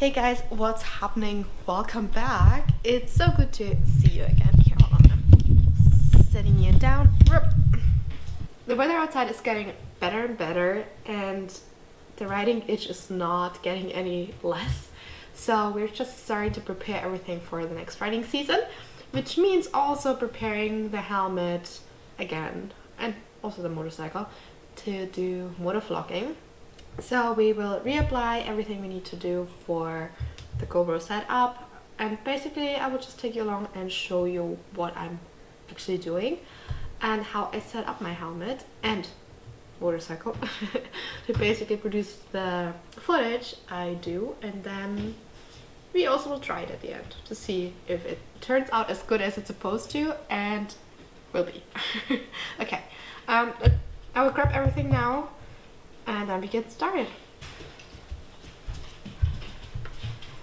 Hey guys, what's happening? Welcome back. It's so good to see you again. Here, hold on. I'm setting you down. The weather outside is getting better and better, and the riding itch is not getting any less. So we're just starting to prepare everything for the next riding season, which means also preparing the helmet again and also the motorcycle to do motovlogging. So we will reapply everything we need to do for the GoPro setup, and basically I will just take you along and show you what I'm actually doing and how I set up my helmet and motorcycle to basically produce the footage I do, and then we also will try it at the end to see if it turns out as good as it's supposed to, and will be. Okay, I will grab everything now and then we get started.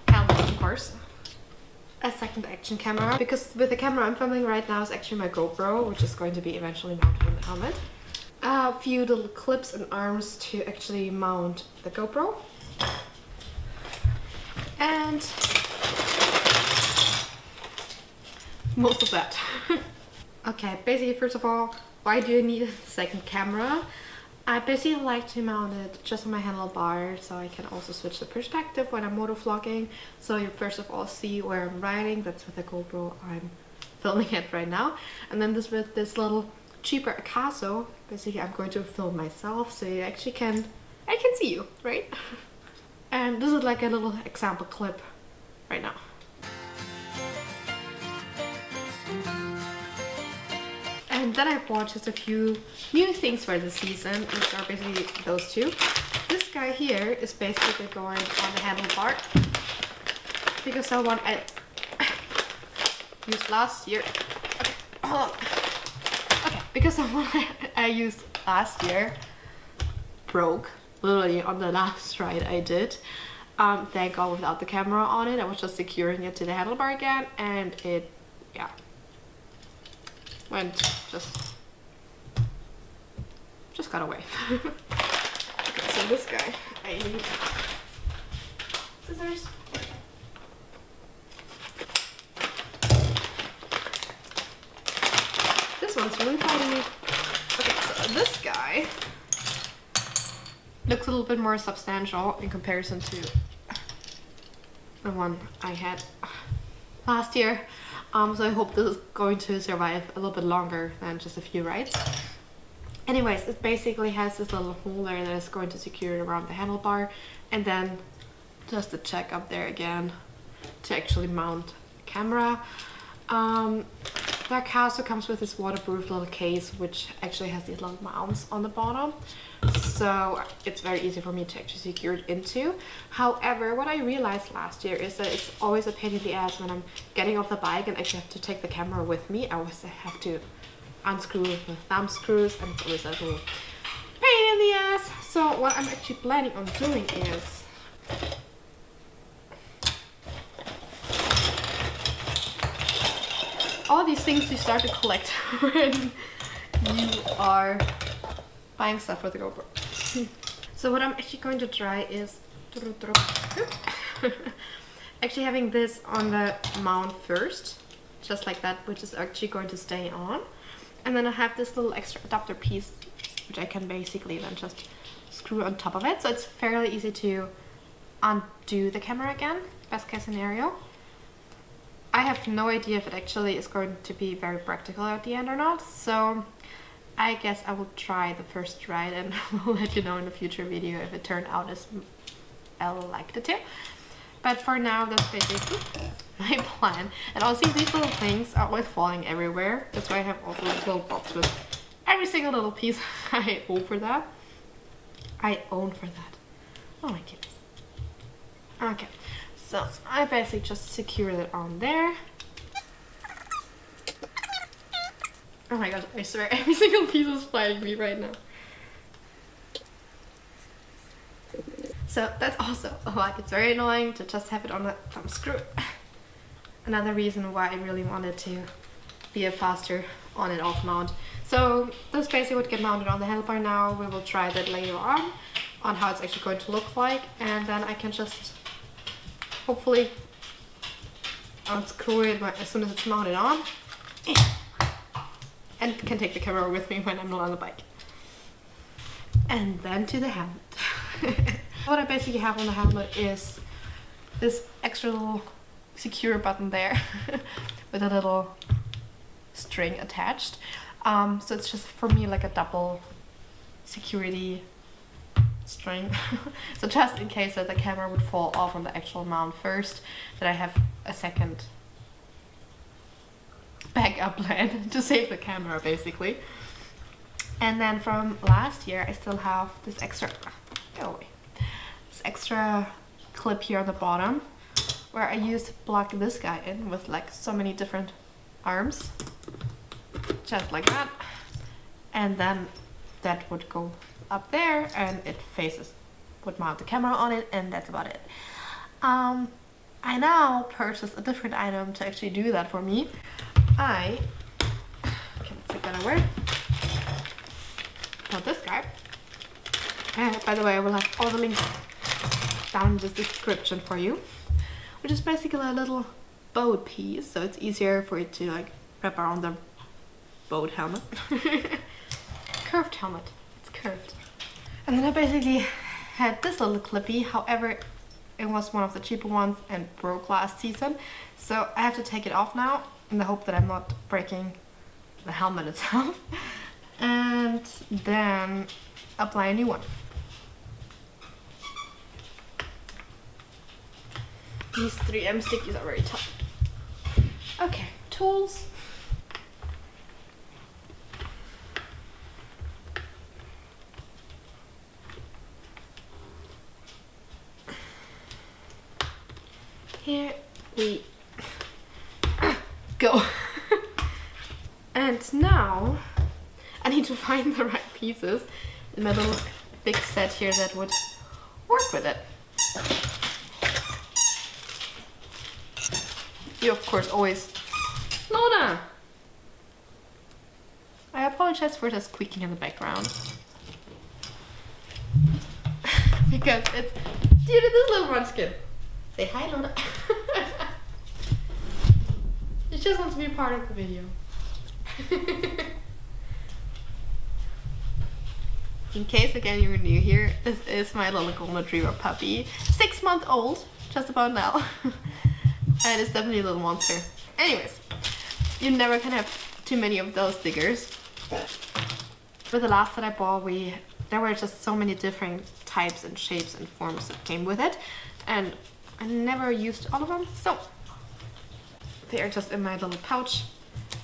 Helmet, of course. A second action camera, because with the camera I'm filming right now is actually my GoPro, which is going to be eventually mounted on the helmet. A few little clips and arms to actually mount the GoPro. And most of that. Okay, basically first of all, why do you need a second camera? I basically like to mount it just on my handlebar, so I can also switch the perspective when I'm motovlogging. So you first of all see where I'm riding. That's with the GoPro I'm filming it right now. And then this with this little cheaper Acaso, basically I'm going to film myself, so you actually I can see you, right? And this is like a little example clip right now. And then I bought just a few new things for the season, which are basically those two. This guy here is basically going on the handlebar, because the one I used last year. Okay, hold on. Okay, because the one I used last year broke literally on the last ride I did. Thank God without the camera on it. I was just securing it to the handlebar again, and it, yeah, went just got away. Okay, so this guy, I need scissors. This one's really tiny. Okay, so this guy looks a little bit more substantial in comparison to the one I had last year. So I hope this is going to survive a little bit longer than just a few rides. Anyways, it basically has this little holder that is going to secure it around the handlebar, and then just a check up there again to actually mount the camera. The Acaso comes with this waterproof little case, which actually has these little mounts on the bottom, so it's very easy for me to actually secure it into. However, what I realized last year is that it's always a pain in the ass when I'm getting off the bike and actually have to take the camera with me. I always have to unscrew the thumb screws, and it's always a little pain in the ass. So what I'm actually planning on doing is all these things you start to collect when you are buying stuff for the GoPro. So what I'm actually going to try is actually having this on the mount first, just like that, which is actually going to stay on. And then I have this little extra adapter piece, which I can basically then just screw on top of it. So it's fairly easy to undo the camera again, best case scenario. I have no idea if it actually is going to be very practical at the end or not, so I guess I will try the first ride and we'll let you know in a future video if it turned out as I liked it to. But for now, that's basically my plan. And also these little things are always falling everywhere. That's why I have also this little box with every single little piece I own for that. Oh my goodness. Okay, so I basically just secured it on there. Oh my god, I swear every single piece is flying me right now. So that's also like, it's very annoying to just have it on a thumb screw. Another reason why I really wanted to be a faster on and off mount. So this basically would get mounted on the handlebar now. We will try that later on how it's actually going to look like, and then I can just hopefully I'll unscrew it as soon as it's mounted on. And can take the camera with me when I'm not on the bike. And then to the helmet. What I basically have on the helmet is this extra little secure button there with a little string attached. So it's just for me like a double security string. So just in case that the camera would fall off on the actual mount first, that I have a second backup plan to save the camera basically. And then from last year I still have this extra clip here on the bottom where I used to plug this guy in with like so many different arms, just like that, and then that would go up there and it would mount the camera on it, and that's about it. I now purchased a different item to actually do that for me. I can take that away. Not this guy. And by the way, I will have all the links down in the description for you, which is basically a little boat piece, so it's easier for it to like wrap around the boat helmet. Curved helmet. It's curved. And then I basically had this little clippy, however it was one of the cheaper ones and broke last season, so I have to take it off now in the hope that I'm not breaking the helmet itself, and then apply a new one. These 3M stickies are very tough. Okay, tools. Here we go. And now I need to find the right pieces in my little big set here that would work with it. You of course always... Lona! I apologize for the squeaking in the background. Because it's due to this little munchkin. Say hi, Lona. She just wants to be a part of the video. In case again you're new here, this is my little golden retriever puppy. 6 months old, just about now. And it's definitely a little monster. Anyways, you never can have too many of those stickers. With the last that I bought, there were just so many different types and shapes and forms that came with it, and I never used all of them, so they are just in my little pouch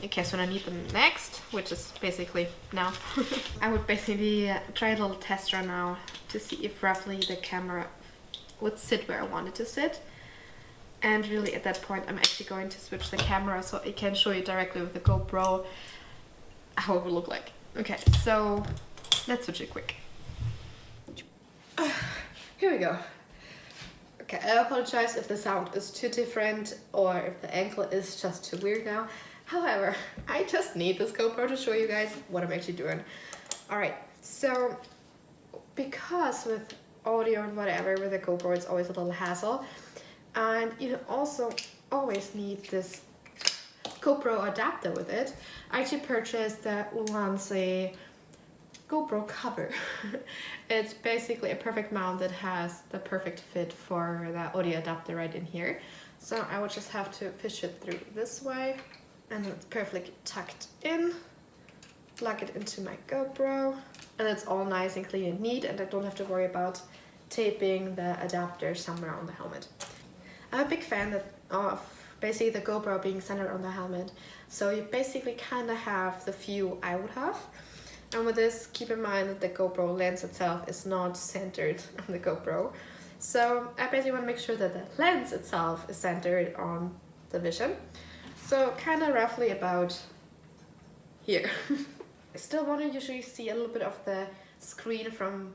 in case when I need them next, which is basically now. I would basically try a little test run now to see if roughly the camera would sit where I want it to sit. And really at that point I'm actually going to switch the camera so I can show you directly with the GoPro how it will look like. Okay, so let's switch it quick. Here we go. Okay, I apologize if the sound is too different or if the angle is just too weird now. However, I just need this GoPro to show you guys what I'm actually doing. Alright, so because with audio and whatever with the GoPro it's always a little hassle, and you also always need this GoPro adapter with it. I actually purchased the Ulanzi GoPro cover. It's basically a perfect mount that has the perfect fit for the audio adapter right in here. So I would just have to fish it through this way, and it's perfectly tucked in. Plug it into my GoPro, and it's all nice and clean and neat, and I don't have to worry about taping the adapter somewhere on the helmet. I'm a big fan of basically the GoPro being centered on the helmet, so you basically kind of have the view I would have. And with this, keep in mind that the GoPro lens itself is not centered on the GoPro. So I basically want to make sure that the lens itself is centered on the vision. So kind of roughly about here. I still want to usually see a little bit of the screen from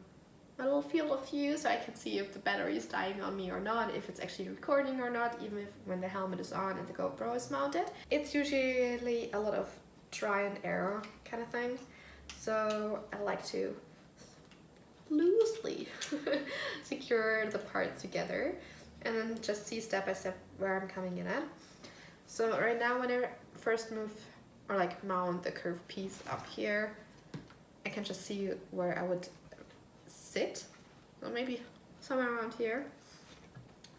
a little field of view, so I can see if the battery is dying on me or not, if it's actually recording or not, even if when the helmet is on and the GoPro is mounted. It's usually a lot of try and error kind of thing, so I like to loosely secure the parts together and then just see step by step where I'm coming in at. So right now when I first move or like mount the curved piece up here, I can just see where I would sit. So maybe somewhere around here.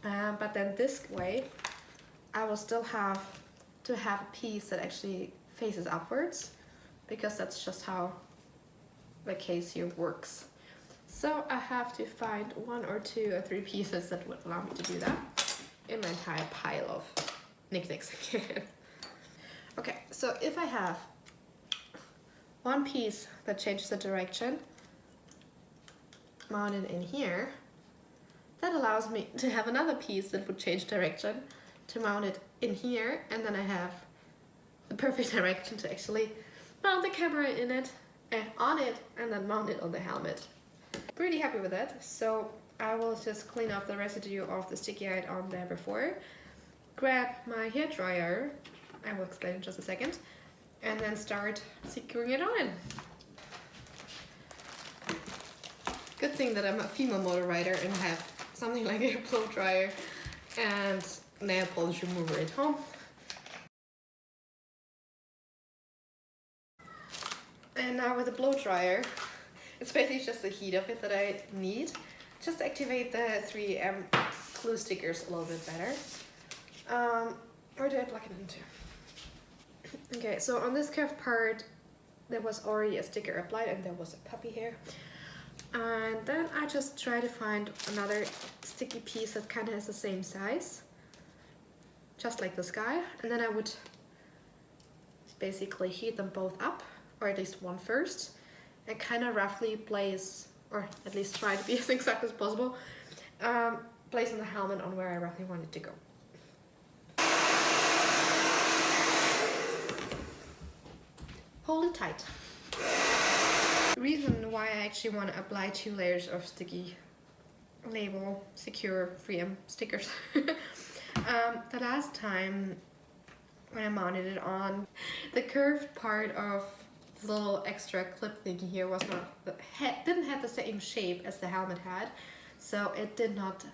But then this way, I will still have to have a piece that actually faces upwards, because that's just how the case here works. So I have to find 1 or 2 or 3 pieces that would allow me to do that in my entire pile of knickknacks again. Okay, so if I have one piece that changes the direction mounted in here, that allows me to have another piece that would change direction to mount it in here, and then I have the perfect direction to actually mount the camera in it, on it, and then mount it on the helmet. Pretty happy with it. So I will just clean off the residue of the sticky I had on there before, grab my hair dryer, I will explain in just a second, and then start securing it on. Good thing that I'm a female motor rider and have something like a blow dryer and nail polish remover at home. And now with the blow dryer, it's basically just the heat of it that I need. Just activate the 3M glue stickers a little bit better. Where do I plug it into? Okay, so on this curved part, there was already a sticker applied and there was a puppy hair. And then I just try to find another sticky piece that kind of has the same size, just like this guy. And then I would basically heat them both up, or at least one first, and kind of roughly place, or at least try to be as exact as possible, placing the helmet on where I roughly want it to go. Hold it tight. The reason why I actually want to apply 2 layers of sticky label secure 3M stickers. The last time when I mounted it on, the curved part of the little extra clip thingy here was not, didn't have the same shape as the helmet had, so it did not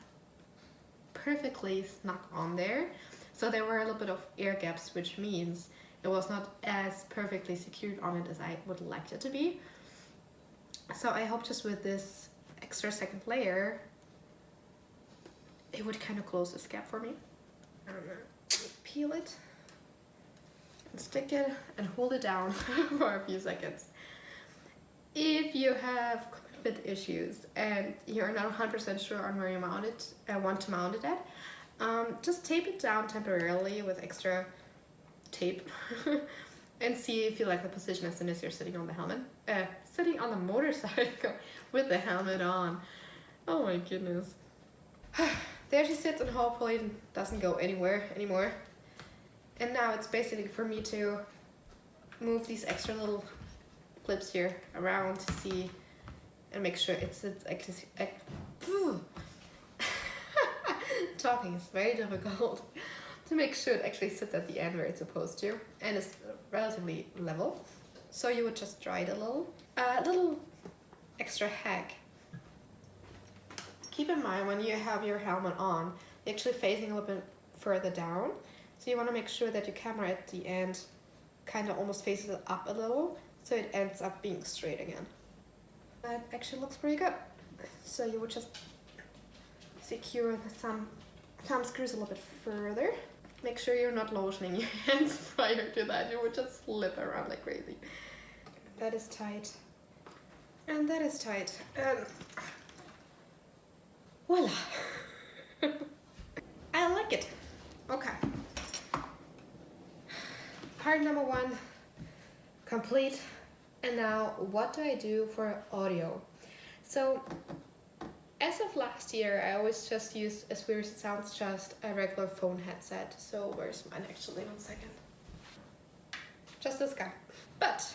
perfectly snug on there. So there were a little bit of air gaps, which means it was not as perfectly secured on it as I would like it to be. So I hope just with this extra second layer, it would kind of close this gap for me. I'm gonna peel it and stick it and hold it down for a few seconds. If you have fit issues and you're not 100% sure on where you mount it, want to mount it at, just tape it down temporarily with extra tape and see if you like the position as soon as you're sitting on the helmet, sitting on the motorcycle with the helmet on. Oh my goodness. There she sits and hopefully it doesn't go anywhere anymore. And now it's basically for me to move these extra little clips here around to see and make sure it sits talking is very difficult. To make sure it actually sits at the end where it's supposed to and is relatively level. So you would just dry it a little extra hack. Keep in mind when you have your helmet on, you're actually facing a little bit further down. So you want to make sure that your camera at the end kind of almost faces it up a little so it ends up being straight again. That actually looks pretty good. So you would just secure some thumb screws a little bit further. Make sure you're not lotioning your hands prior to that. You would just slip around like crazy. That is tight. And that is tight. And voila. I like it. Okay. Part number 1 complete. And now what do I do for audio? So as of last year, I always just used, as weird as it sounds, just a regular phone headset. So where's mine actually? 1 second. Just this guy. But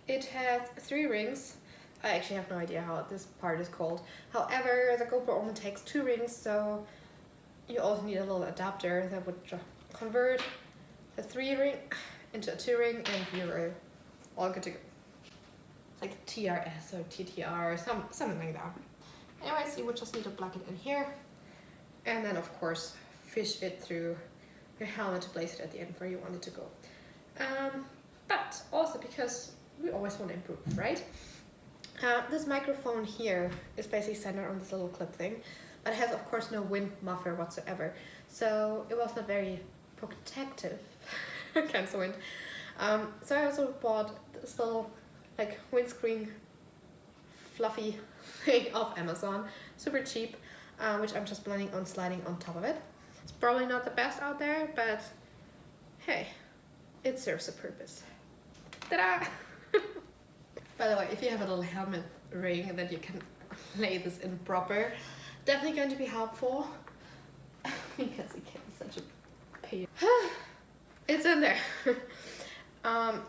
it has 3 rings. I actually have no idea how this part is called. However, the GoPro only takes 2 rings, so you also need a little adapter that would convert the 3 ring into a 2 ring, and you're all good to go. It's like TRS or TTR or something like that. Anyways, you would just need to plug it in here and then of course fish it through your helmet to place it at the end where you want it to go. But also because we always want to improve, right? This microphone here is basically centered on this little clip thing, but it has of course no wind muffler whatsoever, so it was not very protective against the wind. So I also bought this little like windscreen fluffy thing off Amazon, super cheap, which I'm just planning on sliding on top of it. It's probably not the best out there, but hey, it serves a purpose. Ta-da! By the way, if you have a little helmet ring that you can lay this in proper, definitely going to be helpful because it can be such a pain. It's in there.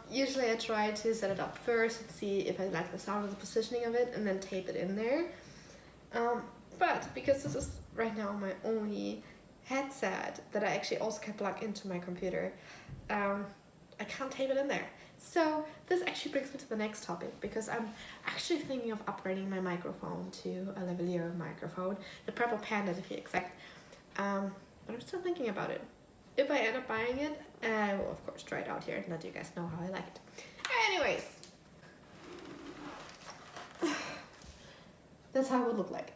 Usually I try to set it up first and see if I like the sound of the positioning of it and then tape it in there. But because this is right now my only headset that I actually also can plug into my computer, I can't tape it in there. So this actually brings me to the next topic, because I'm actually thinking of upgrading my microphone to a lavalier microphone, the Purple Panda to be exact. But I'm still thinking about it. If I end up buying it, I will of course try it out here and let you guys know how I like it. Anyways, that's how it would look like.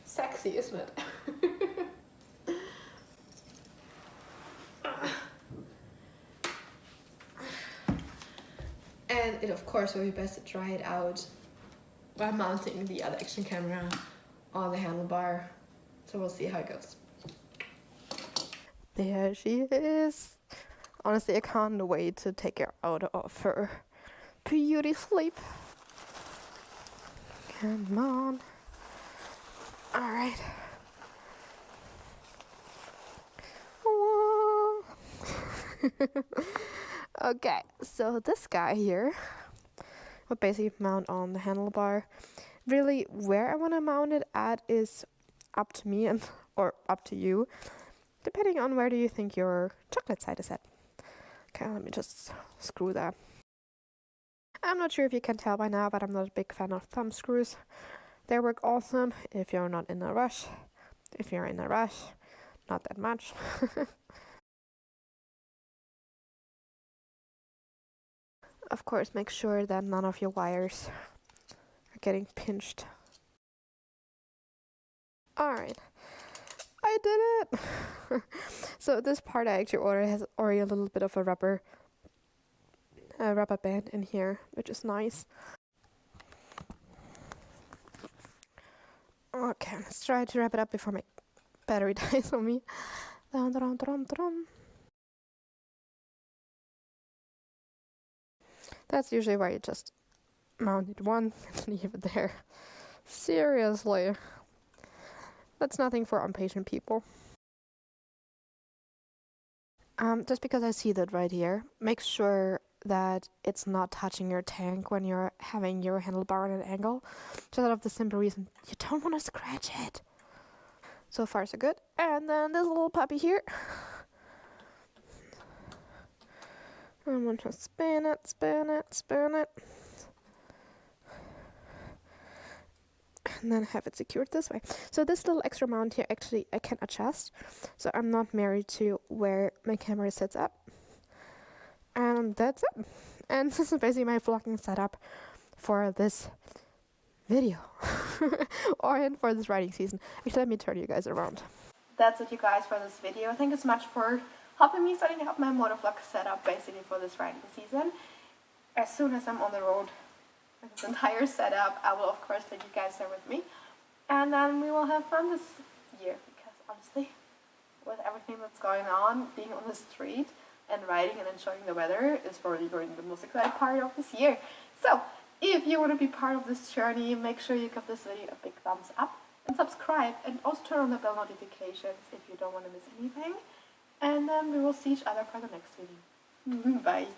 Sexy, isn't it? And it of course will be best to try it out by mounting the other action camera on the handlebar. So we'll see how it goes. There she is. Honestly, I can't wait to take her out of her beauty sleep. Come on. Alright. Okay, so this guy here will basically mount on the handlebar. Really, where I want to mount it at is up to me and or up to you, depending on where do you think your chocolate side is at. Okay, let me just screw that. I'm not sure if you can tell by now, but I'm not a big fan of thumb screws. They work awesome if you're not in a rush. If you're in a rush, not that much. Of course, make sure that none of your wires are getting pinched. Alright, I did it! So this part I actually ordered has already a little bit of a rubber band in here, which is nice. Okay, let's try to wrap it up before my battery dies on me. That's usually why you just mount it once and leave it there. Seriously. That's nothing for impatient people. Just because I see that right here, make sure that it's not touching your tank when you're having your handlebar at an angle. Just out of the simple reason, you don't want to scratch it. So far so good. And then this little puppy here. I'm going to spin it, spin it, spin it. And then have it secured this way. So this little extra mount here, actually I can adjust. So I'm not married to where my camera sits up. And that's it. And this is basically my vlogging setup for this video. Or for this riding season. Actually, let me turn you guys around. That's it, you guys, for this video. Thank you so much for helping me setting up my motovlog setup basically for this riding season. As soon as I'm on the road with this entire setup, I will of course let you guys there with me. And then we will have fun this year, because honestly, with everything that's going on, being on the street and riding and enjoying the weather is probably going to be the most exciting part of this year. So, if you want to be part of this journey, make sure you give this video a big thumbs up and subscribe, and also turn on the bell notifications if you don't want to miss anything. And then we will see each other for the next video. Bye!